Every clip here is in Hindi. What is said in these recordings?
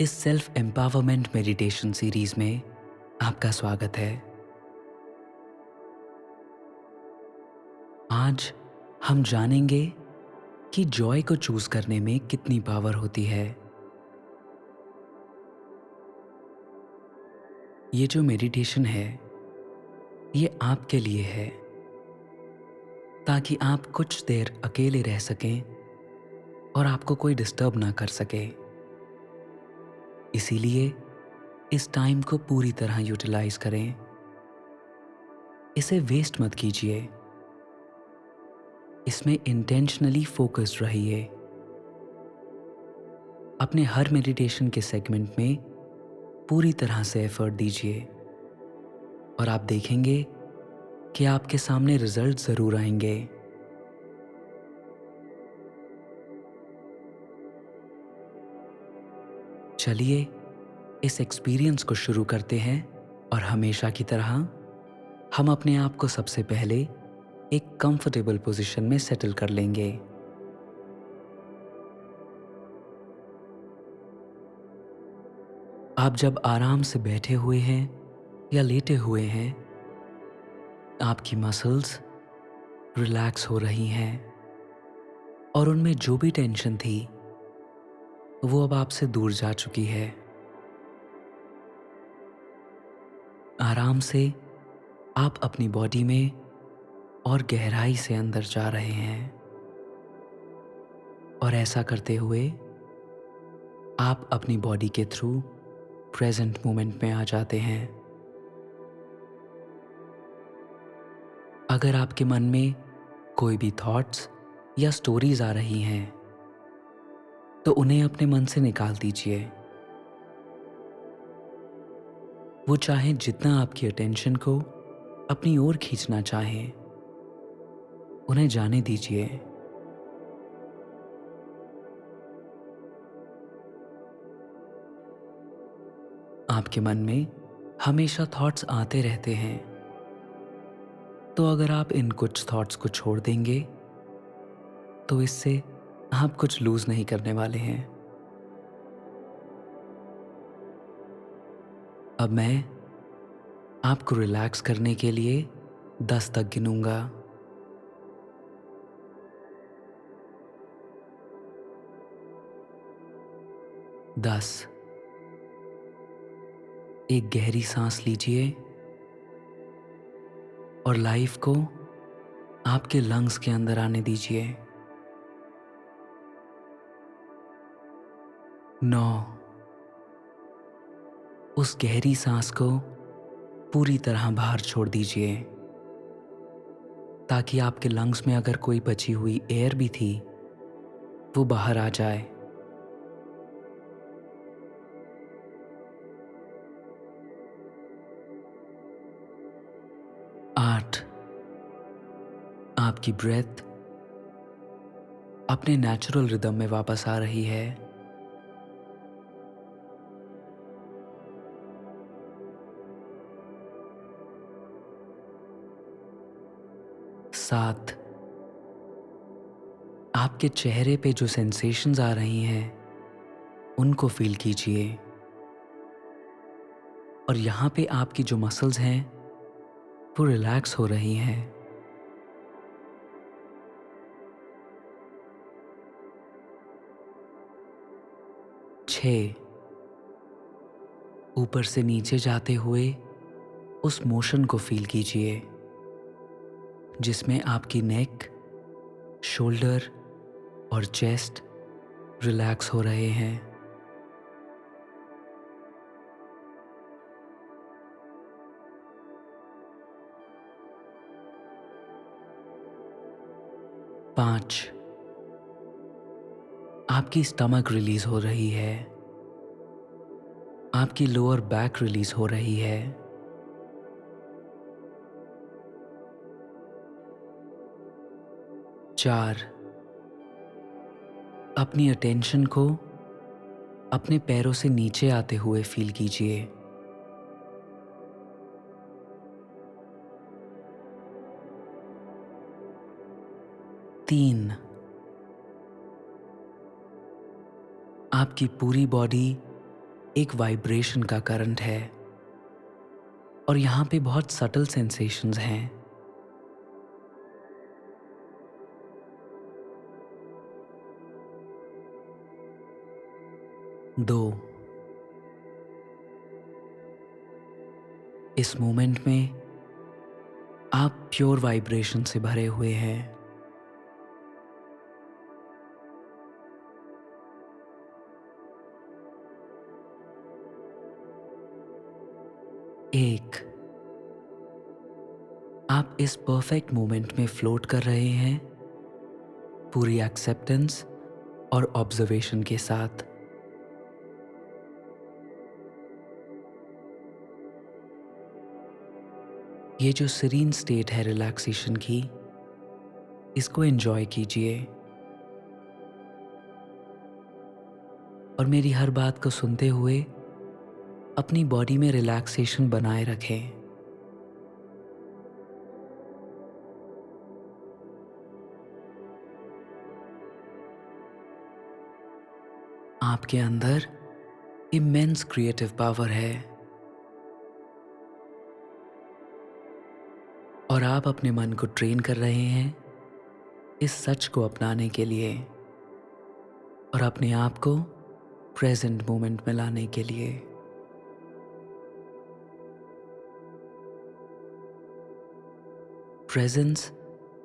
इस सेल्फ एम्पावरमेंट मेडिटेशन सीरीज में आपका स्वागत है। आज हम जानेंगे कि जॉय को चूज करने में कितनी पावर होती है। ये जो मेडिटेशन है ये आपके लिए है, ताकि आप कुछ देर अकेले रह सकें और आपको कोई डिस्टर्ब ना कर सके। इसीलिए इस टाइम को पूरी तरह यूटिलाइज करें, इसे वेस्ट मत कीजिए। इसमें इंटेंशनली फोकस्ड रहिए। अपने हर मेडिटेशन के सेगमेंट में पूरी तरह से एफर्ट दीजिए और आप देखेंगे कि आपके सामने रिजल्ट जरूर आएंगे। चलिए इस एक्सपीरियंस को शुरू करते हैं और हमेशा की तरह हम अपने आप को सबसे पहले एक कंफर्टेबल पोजीशन में सेटल कर लेंगे। आप जब आराम से बैठे हुए हैं या लेटे हुए हैं, आपकी मसल्स रिलैक्स हो रही हैं और उनमें जो भी टेंशन थी वो अब आपसे दूर जा चुकी है। आराम से आप अपनी बॉडी में और गहराई से अंदर जा रहे हैं और ऐसा करते हुए आप अपनी बॉडी के थ्रू प्रेजेंट मोमेंट में आ जाते हैं। अगर आपके मन में कोई भी थॉट्स या स्टोरीज आ रही हैं तो उन्हें अपने मन से निकाल दीजिए। वो चाहे जितना आपकी अटेंशन को अपनी ओर खींचना चाहें, उन्हें जाने दीजिए। आपके मन में हमेशा थॉट्स आते रहते हैं, तो अगर आप इन कुछ थॉट्स को छोड़ देंगे तो इससे आप कुछ लूज नहीं करने वाले हैं। अब मैं आपको रिलैक्स करने के लिए 10 तक गिनूंगा। 10। एक गहरी सांस लीजिए और लाइफ को आपके लंग्स के अंदर आने दीजिए। 9। उस गहरी सांस को पूरी तरह बाहर छोड़ दीजिए, ताकि आपके लंग्स में अगर कोई बची हुई एयर भी थी वो बाहर आ जाए। 8। आपकी ब्रेथ अपने नेचुरल रिदम में वापस आ रही है। 7। आपके चेहरे पे जो सेंसेशंस आ रही हैं उनको फील कीजिए और यहाँ पे आपकी जो मसल्स हैं वो रिलैक्स हो रही हैं। 6। ऊपर से नीचे जाते हुए उस मोशन को फील कीजिए जिसमें आपकी नेक, शोल्डर और चेस्ट रिलैक्स हो रहे हैं। 5। आपकी स्टमक रिलीज हो रही है, आपकी लोअर बैक रिलीज हो रही है। 4। अपनी अटेंशन को अपने पैरों से नीचे आते हुए फील कीजिए। 3। आपकी पूरी बॉडी एक वाइब्रेशन का करंट है और यहाँ पे बहुत सटल सेंसेशंस हैं। दो, इस मोमेंट में आप प्योर वाइब्रेशन से भरे हुए हैं। एक, आप इस परफेक्ट मोमेंट में फ्लोट कर रहे हैं, पूरी एक्सेप्टेंस और ऑब्जर्वेशन के साथ। ये जो सीरीन स्टेट है रिलैक्सेशन की, इसको एंजॉय कीजिए और मेरी हर बात को सुनते हुए अपनी बॉडी में रिलैक्सेशन बनाए रखें। आपके अंदर इमेंस क्रिएटिव पावर है और आप अपने मन को ट्रेन कर रहे हैं इस सच को अपनाने के लिए और अपने आप को प्रेजेंट मोमेंट में लाने के लिए। प्रेजेंस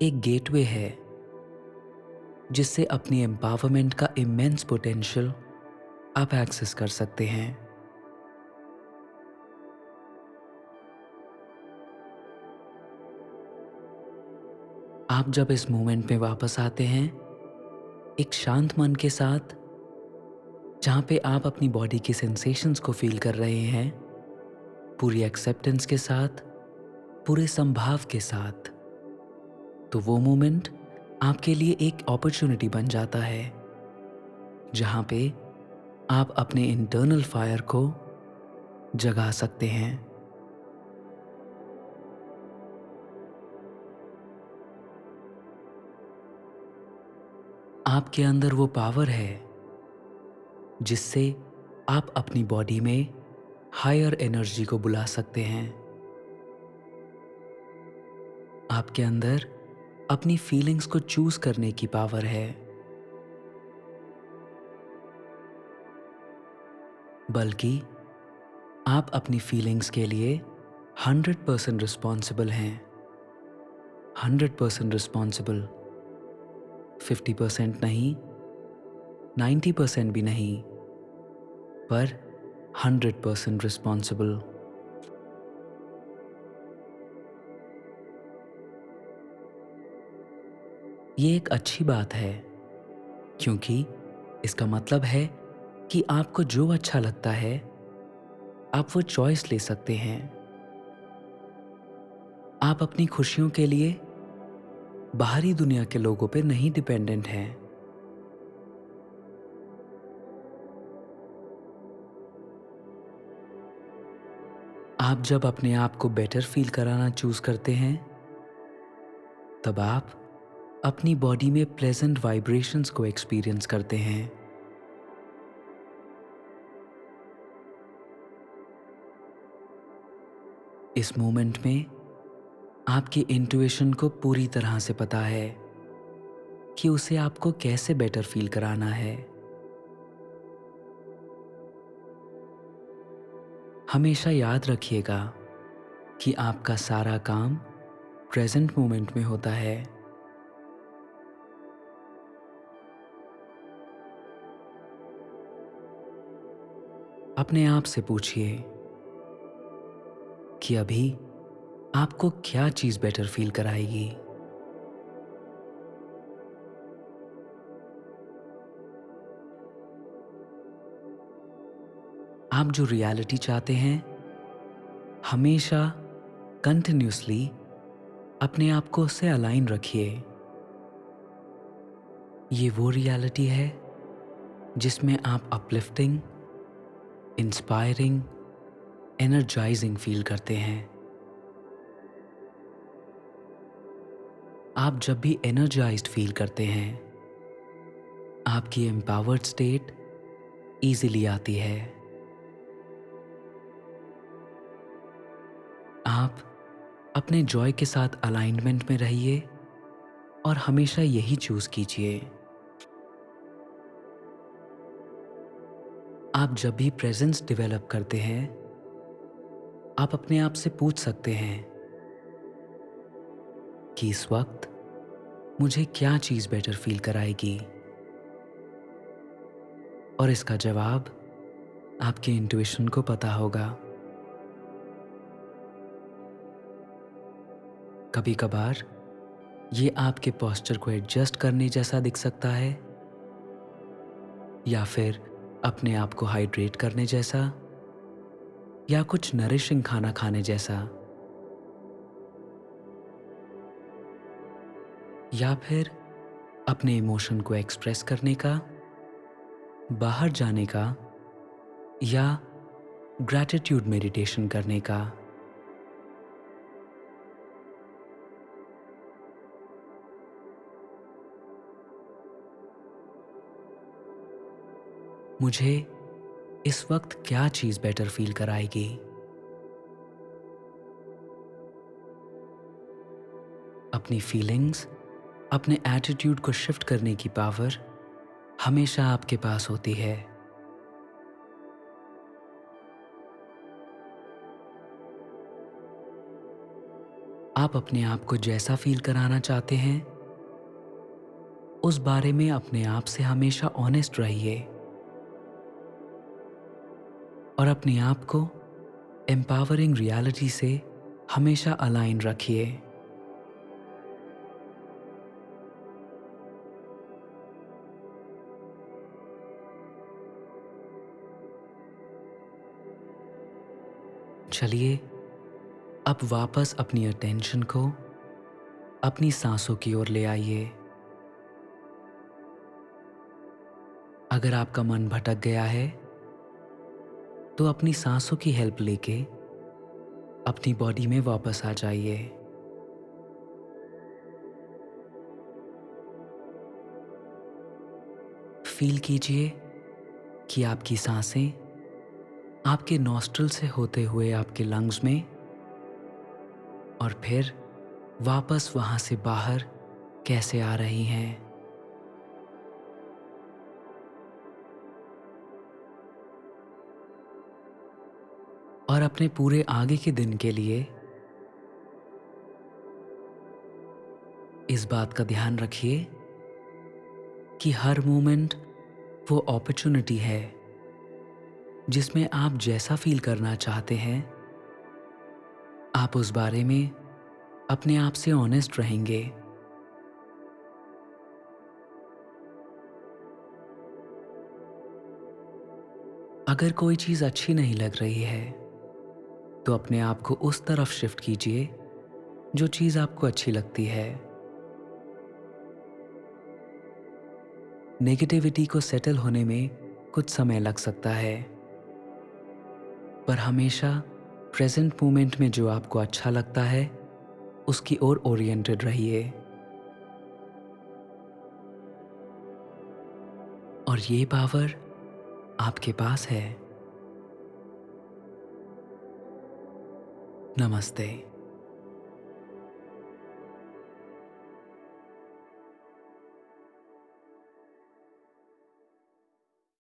एक गेटवे है जिससे अपनी एम्पावरमेंट का इमेंस पोटेंशियल आप एक्सेस कर सकते हैं। आप जब इस मोमेंट में वापस आते हैं एक शांत मन के साथ, जहां पे आप अपनी बॉडी की सेंसेशंस को फील कर रहे हैं, पूरी एक्सेप्टेंस के साथ, पूरे संभाव के साथ, तो वो मोमेंट आपके लिए एक अपॉर्चुनिटी बन जाता है जहां पे आप अपने इंटरनल फायर को जगा सकते हैं। आपके अंदर वो पावर है जिससे आप अपनी बॉडी में हायर एनर्जी को बुला सकते हैं। आपके अंदर अपनी फीलिंग्स को चूज करने की पावर है, बल्कि आप अपनी फीलिंग्स के लिए 100% रिस्पॉन्सिबल हैं। 100% रिस्पॉन्सिबल, 50% नहीं, 90% भी नहीं, पर 100% रिस्पॉन्सिबल। ये एक अच्छी बात है क्योंकि इसका मतलब है कि आपको जो अच्छा लगता है आप वो चॉइस ले सकते हैं। आप अपनी खुशियों के लिए बाहरी दुनिया के लोगों पे नहीं डिपेंडेंट हैं। आप जब अपने आप को बेटर फील कराना चूज करते हैं तब आप अपनी बॉडी में प्लेजेंट वाइब्रेशंस को एक्सपीरियंस करते हैं। इस मोमेंट में आपकी इंट्यूशन को पूरी तरह से पता है कि उसे आपको कैसे बेटर फील कराना है। हमेशा याद रखिएगा कि आपका सारा काम प्रेजेंट मोमेंट में होता है। अपने आप से पूछिए कि अभी आपको क्या चीज बेटर फील कराएगी। आप जो रियलिटी चाहते हैं हमेशा कंटिन्यूसली अपने आप को उससे अलाइन रखिए। ये वो रियलिटी है जिसमें आप अपलिफ्टिंग, इंस्पायरिंग, एनर्जाइजिंग फील करते हैं। आप जब भी एनर्जाइज्ड फील करते हैं आपकी एम्पावर्ड स्टेट इजीली आती है। आप अपने जॉय के साथ अलाइनमेंट में रहिए और हमेशा यही चूज कीजिए। आप जब भी प्रेजेंस डेवलप करते हैं, आप अपने आप से पूछ सकते हैं कि इस वक्त मुझे क्या चीज बेटर फील कराएगी, और इसका जवाब आपके इंट्यूशन को पता होगा। कभी कभार ये आपके पोस्चर को एडजस्ट करने जैसा दिख सकता है, या फिर अपने आप को हाइड्रेट करने जैसा, या कुछ नरिशिंग खाना खाने जैसा, या फिर अपने इमोशन को एक्सप्रेस करने का, बाहर जाने का, या ग्रैटिट्यूड मेडिटेशन करने का। मुझे इस वक्त क्या चीज बेटर फील कराएगी? अपनी फीलिंग्स, अपने एटीट्यूड को शिफ्ट करने की पावर हमेशा आपके पास होती है। आप अपने आप को जैसा फील कराना चाहते हैं, उस बारे में अपने आप से हमेशा ऑनेस्ट रहिए और अपने आप को एम्पावरिंग रियलिटी से हमेशा अलाइन रखिए। चलिए अब वापस अपनी अटेंशन को अपनी सांसों की ओर ले आइए। अगर आपका मन भटक गया है तो अपनी सांसों की हेल्प लेके अपनी बॉडी में वापस आ जाइए। फील कीजिए कि आपकी सांसें आपके नॉस्ट्रल से होते हुए आपके लंग्स में, और फिर वापस वहां से बाहर कैसे आ रही हैं। और अपने पूरे आगे के दिन के लिए इस बात का ध्यान रखिए कि हर मोमेंट वो अपॉर्चुनिटी है जिसमें आप जैसा फील करना चाहते हैं, आप उस बारे में अपने आप से ऑनेस्ट रहेंगे। अगर कोई चीज अच्छी नहीं लग रही है तो अपने आप को उस तरफ शिफ्ट कीजिए जो चीज आपको अच्छी लगती है। नेगेटिविटी को सेटल होने में कुछ समय लग सकता है, पर हमेशा प्रेजेंट मोमेंट में जो आपको अच्छा लगता है उसकी ओर ओरिएंटेड रहिए। और ये पावर आपके पास है। नमस्ते।